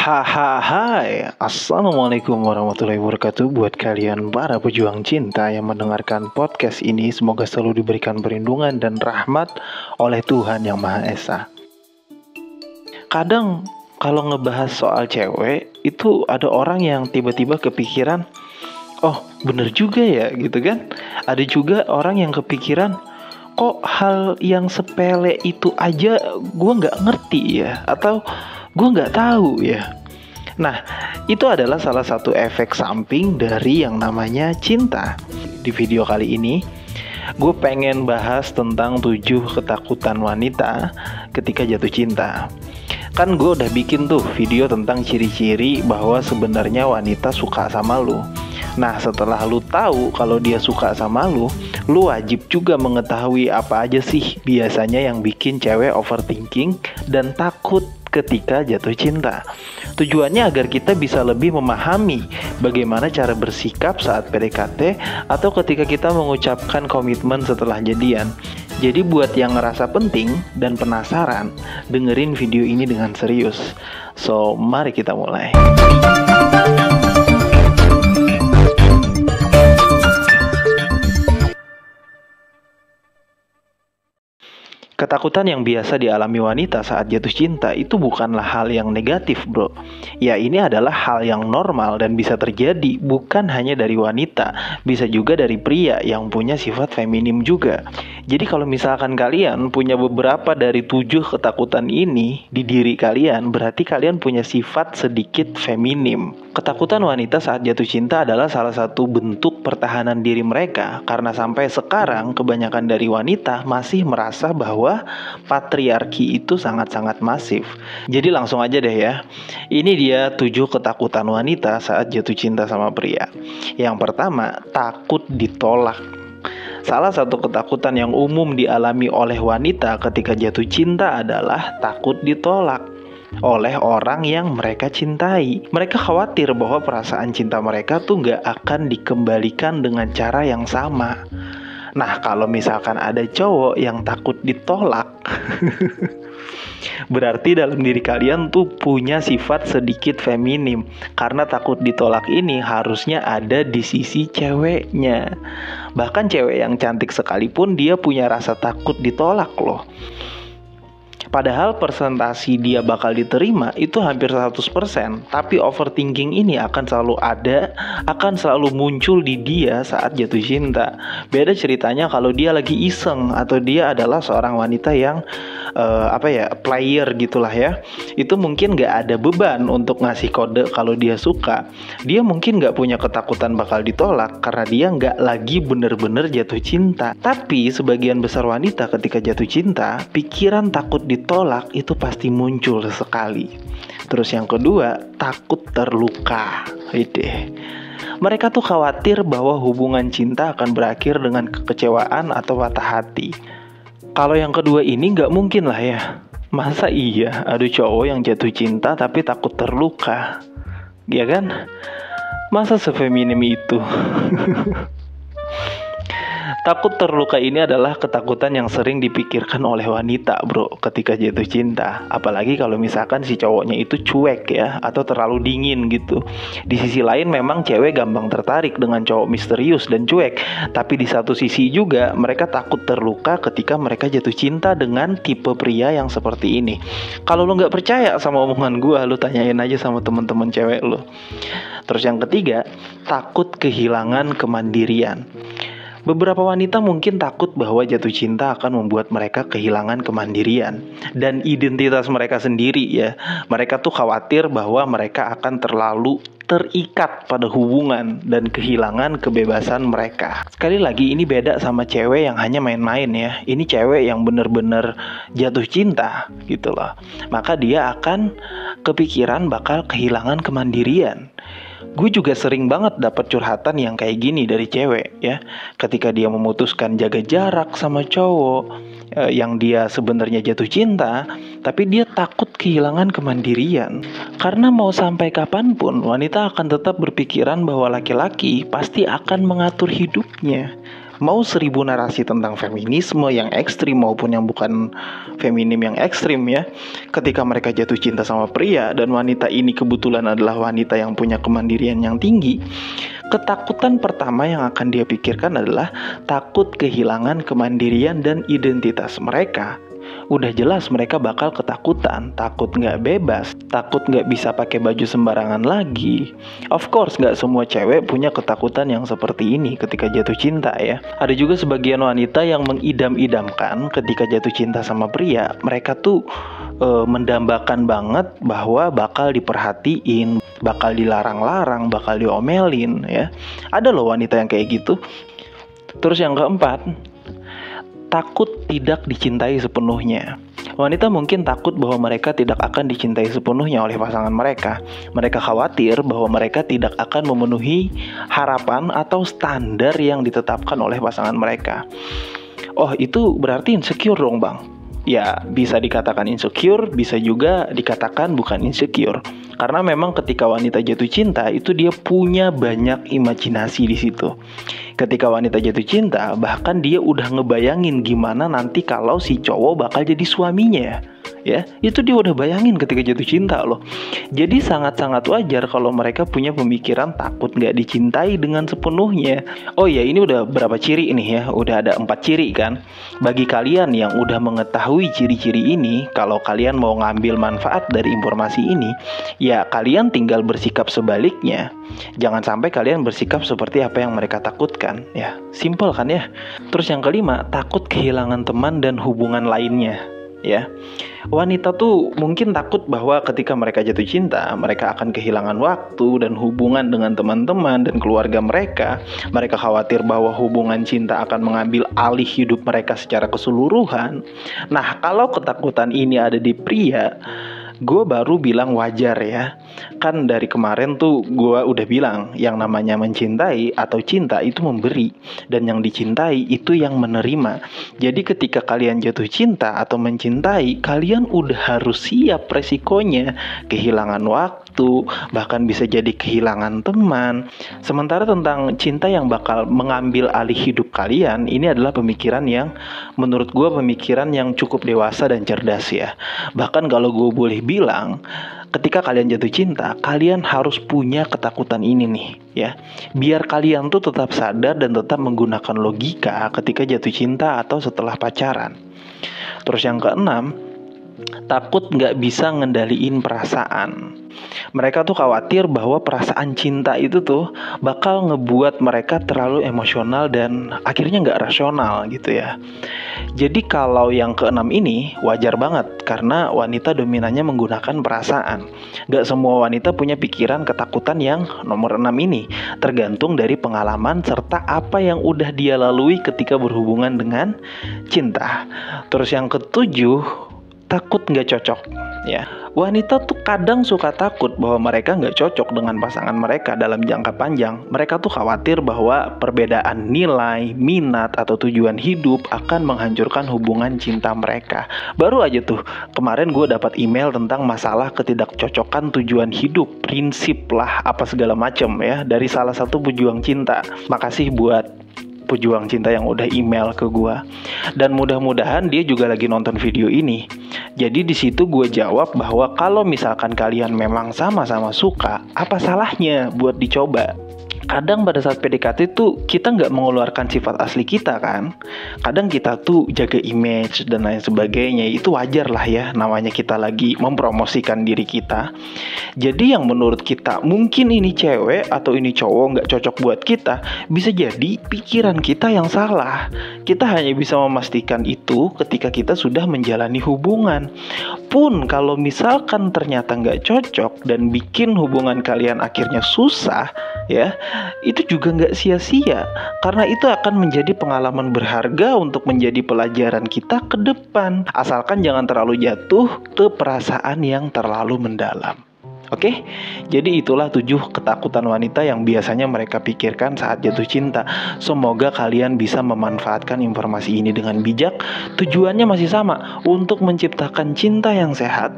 Hai, Assalamualaikum warahmatullahi wabarakatuh. Buat kalian para pejuang cinta yang mendengarkan podcast ini, semoga selalu diberikan perlindungan dan rahmat oleh Tuhan Yang Maha Esa. Kadang kalau ngebahas soal cewek, itu ada orang yang tiba-tiba kepikiran, oh bener juga ya gitu kan. Ada juga orang yang kepikiran, kok hal yang sepele itu aja gue gak ngerti ya, atau gue nggak tahu ya. Nah, itu adalah salah satu efek samping dari yang namanya cinta. Di video kali ini, gue pengen bahas tentang 7 ketakutan wanita ketika jatuh cinta. Kan gue udah bikin tuh video tentang ciri-ciri bahwa sebenarnya wanita suka sama lu. Nah, setelah lu tahu kalau dia suka sama lu wajib juga mengetahui apa aja sih biasanya yang bikin cewek overthinking dan takut ketika jatuh cinta. Tujuannya agar kita bisa lebih memahami bagaimana cara bersikap saat PDKT atau ketika kita mengucapkan komitmen setelah jadian. Jadi buat yang ngerasa penting dan penasaran, dengerin video ini dengan serius. So, mari kita mulai. Ketakutan yang biasa dialami wanita saat jatuh cinta itu bukanlah hal yang negatif, bro. Ya, ini adalah hal yang normal dan bisa terjadi bukan hanya dari wanita, bisa juga dari pria yang punya sifat feminim juga. Jadi kalau misalkan kalian punya beberapa dari 7 ketakutan ini di diri kalian, berarti kalian punya sifat sedikit feminim. Ketakutan wanita saat jatuh cinta adalah salah satu bentuk pertahanan diri mereka, karena sampai sekarang kebanyakan dari wanita masih merasa bahwa patriarki itu sangat-sangat masif. Jadi langsung aja deh ya. Ini dia 7 ketakutan wanita saat jatuh cinta sama pria. Yang pertama, takut ditolak. Salah satu ketakutan yang umum dialami oleh wanita ketika jatuh cinta adalah takut ditolak oleh orang yang mereka cintai. Mereka khawatir bahwa perasaan cinta mereka tuh gak akan dikembalikan dengan cara yang sama. Nah, kalau misalkan ada cowok yang takut ditolak berarti dalam diri kalian tuh punya sifat sedikit feminim. Karena takut ditolak ini harusnya ada di sisi ceweknya. Bahkan cewek yang cantik sekalipun dia punya rasa takut ditolak loh. Padahal persentasi dia bakal diterima itu hampir 100%. Tapi overthinking ini akan selalu ada, akan selalu muncul di dia saat jatuh cinta. Beda ceritanya kalau dia lagi iseng atau dia adalah seorang wanita yang player gitulah ya. Itu mungkin gak ada beban untuk ngasih kode kalau dia suka. Dia mungkin gak punya ketakutan bakal ditolak karena dia gak lagi bener-bener jatuh cinta. Tapi sebagian besar wanita ketika jatuh cinta, pikiran takut ditolak itu pasti muncul sekali. Terus yang kedua, takut terluka. Mereka tuh khawatir bahwa hubungan cinta akan berakhir dengan kekecewaan atau patah hati. Kalau yang kedua ini nggak mungkin lah ya. Masa iya ada cowok yang jatuh cinta tapi takut terluka? Ya kan? Masa sefeminim itu? Takut terluka ini adalah ketakutan yang sering dipikirkan oleh wanita, bro, ketika jatuh cinta. Apalagi kalau misalkan si cowoknya itu cuek ya, atau terlalu dingin gitu. Di sisi lain memang cewek gampang tertarik dengan cowok misterius dan cuek. Tapi di satu sisi juga mereka takut terluka ketika mereka jatuh cinta dengan tipe pria yang seperti ini. Kalau lo gak percaya sama omongan gue, lo tanyain aja sama teman-teman cewek lo. Terus yang ketiga, takut kehilangan kemandirian. Beberapa wanita mungkin takut bahwa jatuh cinta akan membuat mereka kehilangan kemandirian dan identitas mereka sendiri ya. Mereka tuh khawatir bahwa mereka akan terlalu terikat pada hubungan dan kehilangan kebebasan mereka. Sekali lagi ini beda sama cewek yang hanya main-main ya. Ini cewek yang bener-bener jatuh cinta gitu loh. Maka dia akan kepikiran bakal kehilangan kemandirian. Gue juga sering banget dapat curhatan yang kayak gini dari cewek ya. Ketika dia memutuskan jaga jarak sama cowok yang dia sebenarnya jatuh cinta, tapi dia takut kehilangan kemandirian. Karena mau sampai kapanpun wanita akan tetap berpikiran bahwa laki-laki pasti akan mengatur hidupnya. Mau 1000 narasi tentang feminisme yang ekstrim maupun yang bukan feminim yang ekstrim ya, ketika mereka jatuh cinta sama pria dan wanita ini kebetulan adalah wanita yang punya kemandirian yang tinggi, ketakutan pertama yang akan dia pikirkan adalah takut kehilangan kemandirian dan identitas mereka. Udah jelas mereka bakal ketakutan, takut nggak bebas, takut nggak bisa pakai baju sembarangan lagi. Of course nggak semua cewek punya ketakutan yang seperti ini ketika jatuh cinta ya. Ada juga sebagian wanita yang mengidam-idamkan ketika jatuh cinta sama pria, mereka tuh mendambakan banget bahwa bakal diperhatiin, bakal dilarang-larang, bakal diomelin ya. Ada loh wanita yang kayak gitu. Terus yang keempat, takut tidak dicintai sepenuhnya. Wanita mungkin takut bahwa mereka tidak akan dicintai sepenuhnya oleh pasangan mereka. Mereka khawatir bahwa mereka tidak akan memenuhi harapan atau standar yang ditetapkan oleh pasangan mereka. Oh, itu berarti insecure dong, Bang. Ya, bisa dikatakan insecure, bisa juga dikatakan bukan insecure. Karena memang ketika wanita jatuh cinta, itu dia punya banyak imajinasi di situ. Ketika wanita jatuh cinta, bahkan dia udah ngebayangin gimana nanti kalau si cowok bakal jadi suaminya. Ya, itu dia udah bayangin ketika jatuh cinta loh. Jadi sangat-sangat wajar kalau mereka punya pemikiran takut gak dicintai dengan sepenuhnya. Oh ya, ini udah berapa ciri nih ya? Udah ada 4 ciri kan? Bagi kalian yang udah mengetahui ciri-ciri ini, kalau kalian mau ngambil manfaat dari informasi ini, ya kalian tinggal bersikap sebaliknya. Jangan sampai kalian bersikap seperti apa yang mereka takutkan. Ya, simple kan ya? Terus yang kelima, takut kehilangan teman dan hubungan lainnya. Ya, wanita tuh mungkin takut bahwa ketika mereka jatuh cinta, mereka akan kehilangan waktu dan hubungan dengan teman-teman dan keluarga mereka. Mereka khawatir bahwa hubungan cinta akan mengambil alih hidup mereka secara keseluruhan. Nah, kalau ketakutan ini ada di pria, gue baru bilang wajar ya. Kan dari kemarin tuh gue udah bilang yang namanya mencintai atau cinta itu memberi, dan yang dicintai itu yang menerima. Jadi ketika kalian jatuh cinta atau mencintai, kalian udah harus siap resikonya, kehilangan waktu, bahkan bisa jadi kehilangan teman. Sementara tentang cinta yang bakal mengambil alih hidup kalian, ini adalah pemikiran yang menurut gue pemikiran yang cukup dewasa dan cerdas ya. Bahkan kalau gue boleh bilang, ketika kalian jatuh cinta, kalian harus punya ketakutan ini nih ya. Biar kalian tuh tetap sadar dan tetap menggunakan logika ketika jatuh cinta atau setelah pacaran. Terus yang keenam, takut gak bisa ngendaliin perasaan. Mereka tuh khawatir bahwa perasaan cinta itu tuh bakal ngebuat mereka terlalu emosional dan akhirnya gak rasional gitu ya. Jadi kalau yang keenam ini wajar banget karena wanita dominannya menggunakan perasaan. Gak semua wanita punya pikiran ketakutan yang nomor 6 ini. Tergantung dari pengalaman serta apa yang udah dia lalui ketika berhubungan dengan cinta. Terus yang ketujuh, takut gak cocok ya. Wanita tuh kadang suka takut bahwa mereka gak cocok dengan pasangan mereka dalam jangka panjang. Mereka tuh khawatir bahwa perbedaan nilai, minat, atau tujuan hidup akan menghancurkan hubungan cinta mereka. Baru aja tuh kemarin gue dapat email tentang masalah ketidakcocokan tujuan hidup, prinsip lah, apa segala macem ya, dari salah satu pejuang cinta. Makasih buat pejuang cinta yang udah email ke gue. Dan mudah-mudahan dia juga lagi nonton video ini. Jadi di situ gue jawab bahwa kalau misalkan kalian memang sama-sama suka, apa salahnya buat dicoba? Kadang pada saat PDKT tuh kita nggak mengeluarkan sifat asli kita kan. Kadang kita tuh jaga image dan lain sebagainya. Itu wajar lah ya, namanya kita lagi mempromosikan diri kita. Jadi yang menurut kita mungkin ini cewek atau ini cowok nggak cocok buat kita, bisa jadi pikiran kita yang salah. Kita hanya bisa memastikan itu ketika kita sudah menjalani hubungan. Pun kalau misalkan ternyata nggak cocok dan bikin hubungan kalian akhirnya susah ya, itu juga nggak sia-sia, karena itu akan menjadi pengalaman berharga untuk menjadi pelajaran kita ke depan. Asalkan jangan terlalu jatuh ke perasaan yang terlalu mendalam. Oke, jadi itulah 7 ketakutan wanita yang biasanya mereka pikirkan saat jatuh cinta. Semoga kalian bisa memanfaatkan informasi ini dengan bijak. Tujuannya masih sama, untuk menciptakan cinta yang sehat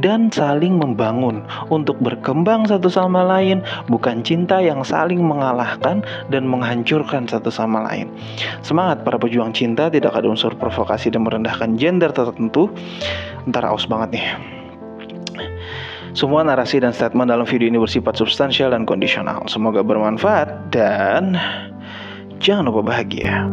dan saling membangun, untuk berkembang satu sama lain, bukan cinta yang saling mengalahkan dan menghancurkan satu sama lain. Semangat para pejuang cinta, tidak ada unsur provokasi dan merendahkan gender tertentu. Ntar aus banget nih. Semua narasi dan statement dalam video ini bersifat substansial dan kondisional. Semoga bermanfaat dan jangan lupa bahagia.